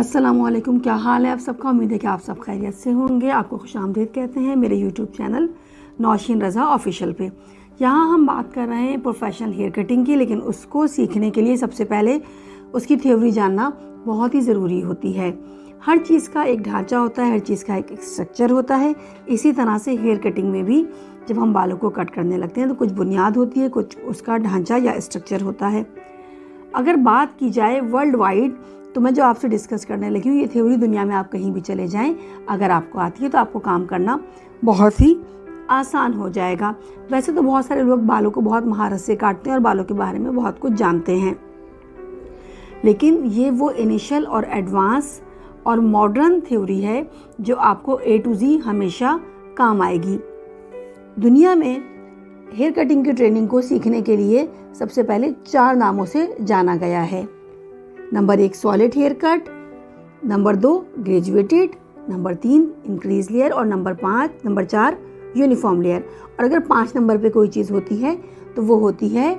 अस्सलामुअलैकुम, क्या हाल है आप सबका। उम्मीद है कि आप सब खैरियत से होंगे। आपको खुशामदीद कहते हैं मेरे यूट्यूब चैनल नौशीन रज़ा ऑफिशियल पे। यहाँ हम बात कर रहे हैं प्रोफेशनल हेयर कटिंग की, लेकिन उसको सीखने के लिए सबसे पहले उसकी थ्योरी जानना बहुत ही ज़रूरी होती है। हर चीज़ का एक ढांचा होता है, हर चीज़ का एक स्ट्रक्चर होता है। इसी तरह से हेयर कटिंग में भी जब हम बालों को कट करने लगते हैं तो कुछ बुनियाद होती है, कुछ उसका ढांचा या स्ट्रक्चर होता है। अगर बात की जाए वर्ल्ड वाइड, तो मैं जो आपसे डिस्कस करने लगी हूँ ये थ्योरी दुनिया में आप कहीं भी चले जाएं, अगर आपको आती है तो आपको काम करना बहुत ही आसान हो जाएगा। वैसे तो बहुत सारे लोग बालों को बहुत महारत से काटते हैं और बालों के बारे में बहुत कुछ जानते हैं, लेकिन ये वो इनिशियल और एडवांस और मॉडर्न थ्योरी है जो आपको A to Z हमेशा काम आएगी। दुनिया में हेयर कटिंग की ट्रेनिंग को सीखने के लिए सबसे पहले 4 नामों से जाना गया है। Number 1 solid hair cut, number 2 graduated, number 3 increase layer और नंबर 4 यूनिफॉर्म लेयर। और अगर 5 नंबर पे कोई चीज़ होती है तो वो होती है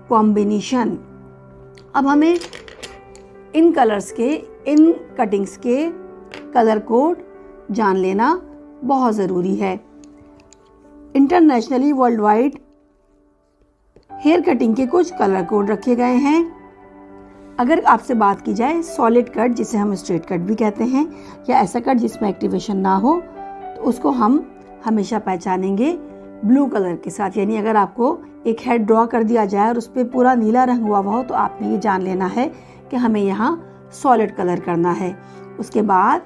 कॉम्बिनेशन। अब हमें इन कलर्स के, इन कटिंग्स के कलर कोड जान लेना बहुत ज़रूरी है। Internationally world wide hair cutting के कुछ कलर कोड रखे गए हैं। अगर आपसे बात की जाए सॉलिड कट, जिसे हम स्ट्रेट कट भी कहते हैं, या ऐसा कट जिसमें एक्टिवेशन ना हो, तो उसको हम हमेशा पहचानेंगे ब्लू कलर के साथ। यानी अगर आपको एक हेड ड्रॉ कर दिया जाए और उस पर पूरा नीला रंग हुआ हो तो आपने ये जान लेना है कि हमें यहाँ सॉलिड कलर करना है। उसके बाद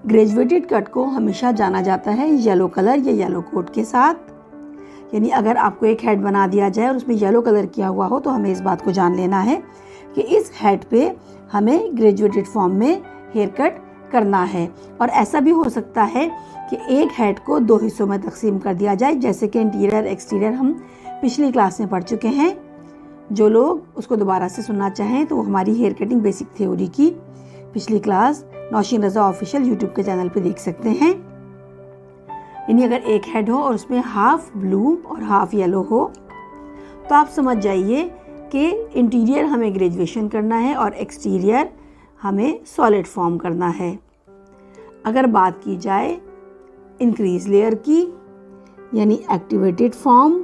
ग्रेजुएटेड कट को हमेशा जाना जाता है येलो कलर या येलो कोट के साथ। यानी अगर आपको एक हेड बना दिया जाए और उसमें येलो कलर किया हुआ हो तो हमें इस बात को जान लेना है कि इस हेड पे हमें ग्रेजुएटेड फॉर्म में हेयर कट करना है। और ऐसा भी हो सकता है कि एक हेड को 2 हिस्सों में तकसीम कर दिया जाए, जैसे कि इंटीरियर एक्सटीरियर हम पिछली क्लास में पढ़ चुके हैं। जो लोग उसको दोबारा से सुनना चाहें तो वो हमारी हेयर कटिंग बेसिक थ्योरी की पिछली क्लास नौशीन रज़ा ऑफिशियल यूट्यूब के चैनल पे देख सकते हैं। यानी अगर एक हेड हो और उसमें हाफ ब्लू और हाफ येलो हो तो आप समझ जाइए कि इंटीरियर हमें ग्रेजुएशन करना है और एक्सटीरियर हमें सॉलिड फॉर्म करना है। अगर बात की जाए इंक्रीज लेयर की, यानी एक्टिवेटेड फॉर्म,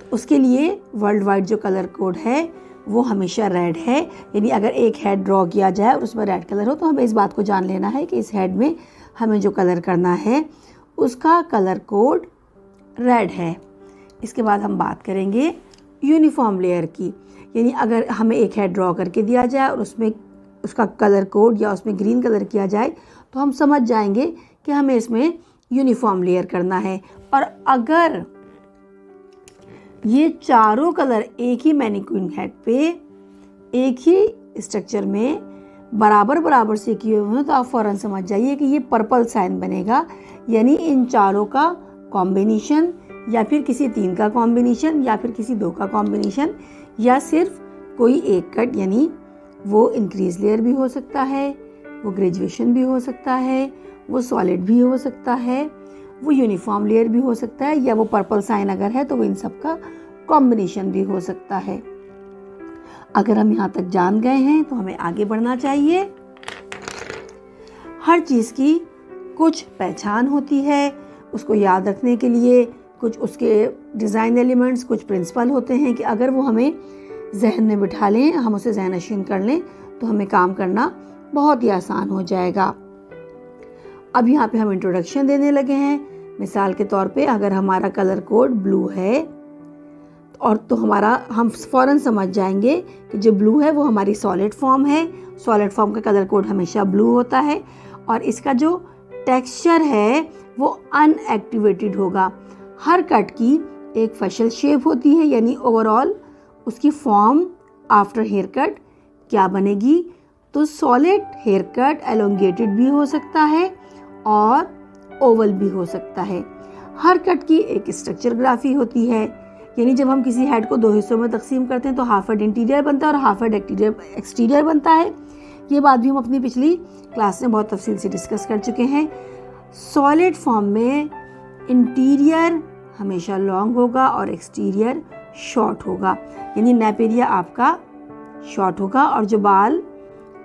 तो उसके लिए वर्ल्ड वाइड जो कलर कोड है वो हमेशा रेड है। यानी अगर एक हेड ड्रॉ किया जाए और उसमें रेड कलर हो तो हमें इस बात को जान लेना है कि इस हेड में हमें जो कलर करना है उसका कलर कोड रेड है। इसके बाद हम बात करेंगे यूनिफॉर्म लेयर की। यानी अगर हमें एक हेड ड्रॉ करके दिया जाए और उसमें उसका कलर कोड या उसमें ग्रीन कलर किया जाए तो हम समझ जाएंगे कि हमें इसमें यूनिफॉर्म लेयर करना है। और अगर ये चारों कलर एक ही मैनिक्विन हेड पे एक ही स्ट्रक्चर में बराबर से किए हुए हैं तो आप फ़ौरन समझ जाइए कि ये पर्पल साइन बनेगा। यानी इन चारों का कॉम्बिनेशन, या फिर किसी 3 का कॉम्बिनेशन, या फिर किसी 2 का कॉम्बिनेशन, या सिर्फ कोई एक कट। यानी वो इंक्रीज लेयर भी हो सकता है, वो ग्रेजुएशन भी हो सकता है, वो सॉलिड भी हो सकता है, वो यूनिफॉर्म लेयर भी हो सकता है, या वो पर्पल साइन अगर है तो वो इन सब का कॉम्बिनेशन भी हो सकता है। अगर हम यहाँ तक जान गए हैं तो हमें आगे बढ़ना चाहिए। हर चीज़ की कुछ पहचान होती है, उसको याद रखने के लिए कुछ उसके डिज़ाइन एलिमेंट्स, कुछ प्रिंसिपल होते हैं कि अगर वो हमें जहन में बिठा लें, हम उसे ज़हन नशीन कर लें तो हमें काम करना बहुत ही आसान हो जाएगा। अब यहाँ पे हम इंट्रोडक्शन देने लगे हैं। मिसाल के तौर पे अगर हमारा कलर कोड ब्लू है और तो हम फ़ौरन समझ जाएंगे कि जो ब्लू है वो हमारी सॉलिड फॉर्म है। सॉलिड फॉर्म का कलर कोड हमेशा ब्लू होता है और इसका जो टेक्सचर है वो अनएक्टिवेटेड होगा। हर कट की एक फेशियल शेप होती है, यानी ओवरऑल उसकी फॉर्म आफ्टर हेयर कट क्या बनेगी। तो सॉलिड हेयर कट एलोंगेटेड भी हो सकता है और ओवल भी हो सकता है। हर कट की एक स्ट्रक्चर ग्राफी होती है। यानी जब हम किसी हेड को 2 हिस्सों में तकसीम करते हैं तो हाफ हेड इंटीरियर बनता है और हाफ हेड एक्सटीरियर बनता है। ये बात भी हम अपनी पिछली क्लास में बहुत तफसील से डिस्कस कर चुके हैं। सॉलिड फॉर्म में इंटीरियर हमेशा लॉन्ग होगा और एक्सटीरियर शॉर्ट होगा। यानी नेप एरिया आपका शॉर्ट होगा और जो बाल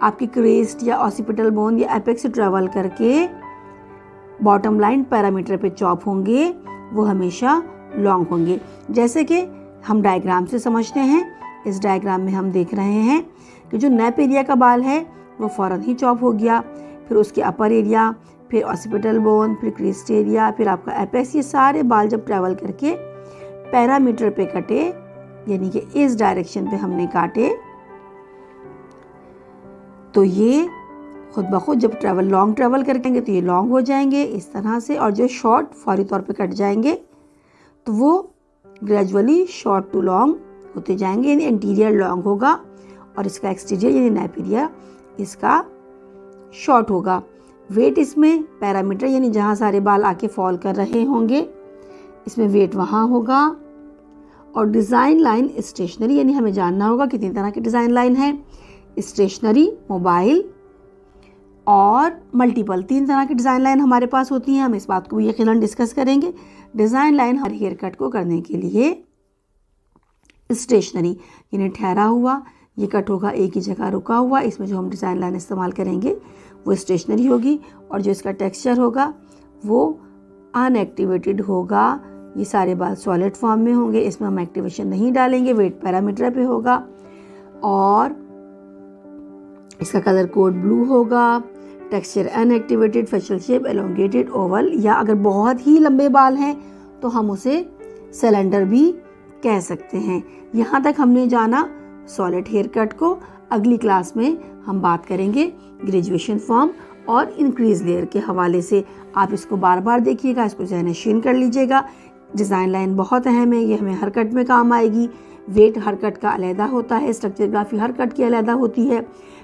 आपकी क्रेस्ट या ऑसिपिटल बोन या एपेक्स से ट्रेवल करके बॉटम लाइन पैरामीटर पे चॉप होंगे, वो हमेशा लॉन्ग होंगे। जैसे कि हम डायग्राम से समझते हैं, इस डायग्राम में हम देख रहे हैं कि जो नेप एरिया का बाल है वो फ़ौरन ही चॉप हो गया, फिर उसके अपर एरिया, फिर ऑसिपिटल बोन, फिर क्रेस्ट एरिया, फिर आपका एपेक्स, ये सारे बाल जब ट्रैवल करके पैरामीटर पे कटे, यानी कि इस डायरेक्शन पे हमने काटे, तो ये खुद ब खुद जब लॉन्ग ट्रैवल करेंगे तो ये लॉन्ग हो जाएंगे इस तरह से, और जो शॉर्ट फौरी तौर पे कट जाएंगे तो वो ग्रेजुअली शॉर्ट टू लॉन्ग होते जाएंगे, यानी इंटीरियर लॉन्ग होगा और इसका एक्सटीरियर यानी नेप एरिया इसका शॉर्ट होगा। वेट इसमें पैरामीटर यानी जहाँ सारे बाल आके फॉल कर रहे होंगे इसमें वेट वहाँ होगा। और डिज़ाइन लाइन स्टेशनरी, यानी हमें जानना होगा कितनी तरह की डिज़ाइन लाइन है, स्टेशनरी, मोबाइल और मल्टीपल, 3 तरह की डिज़ाइन लाइन हमारे पास होती हैं। हम इस बात को भी यकीनन डिस्कस करेंगे। डिज़ाइन लाइन हर हेयर कट को करने के लिए स्टेशनरी यानी ठहरा हुआ, ये कट होगा एक ही जगह रुका हुआ, इसमें जो हम डिज़ाइन लाइन इस्तेमाल करेंगे वो स्टेशनरी होगी। और जो इसका टेक्सचर होगा वो अनएक्टिवेटेड होगा, ये सारे बाल सॉलिड फॉर्म में होंगे, इसमें हम एक्टिवेशन नहीं डालेंगे, वेट पैरामीटर पे होगा। और इसका कलर कोड ब्लू होगा, texture unactivated, facial shape elongated oval, या अगर बहुत ही लंबे बाल हैं तो हम उसे सिलेंडर भी कह सकते हैं। यहाँ तक हमने जाना सॉलिड हेयर कट को। अगली क्लास में हम बात करेंगे ग्रेजुएशन फॉर्म और इंक्रीज लेयर के हवाले से। आप इसको बार बार देखिएगा, इसको ज़हन-नशीन कर लीजिएगा। डिज़ाइन लाइन बहुत अहम है, ये हमें हर कट में काम आएगी। वेट हर कट का अलहदा होता है, स्ट्रक्चर ग्राफी हर कट की अलहदा होती है,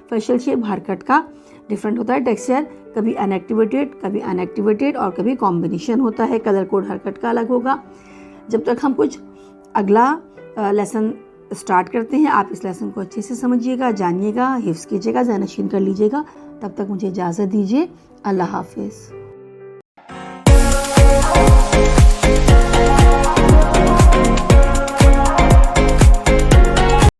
फेशियल शेप हर कट का डिफरेंट होता है, टेक्सचर कभी अनएक्टिवेटेड और कभी कॉम्बिनेशन होता है, कलर कोड हर कट का अलग होगा। जब तक हम कुछ अगला लेसन स्टार्ट करते हैं, आप इस लेसन को अच्छे से समझिएगा, जानिएगा, हिफ्ज़ कीजिएगा, ज़हन-नशीन कर लीजिएगा। तब तक मुझे इजाज़त दीजिए। अल्लाह हाफिज़।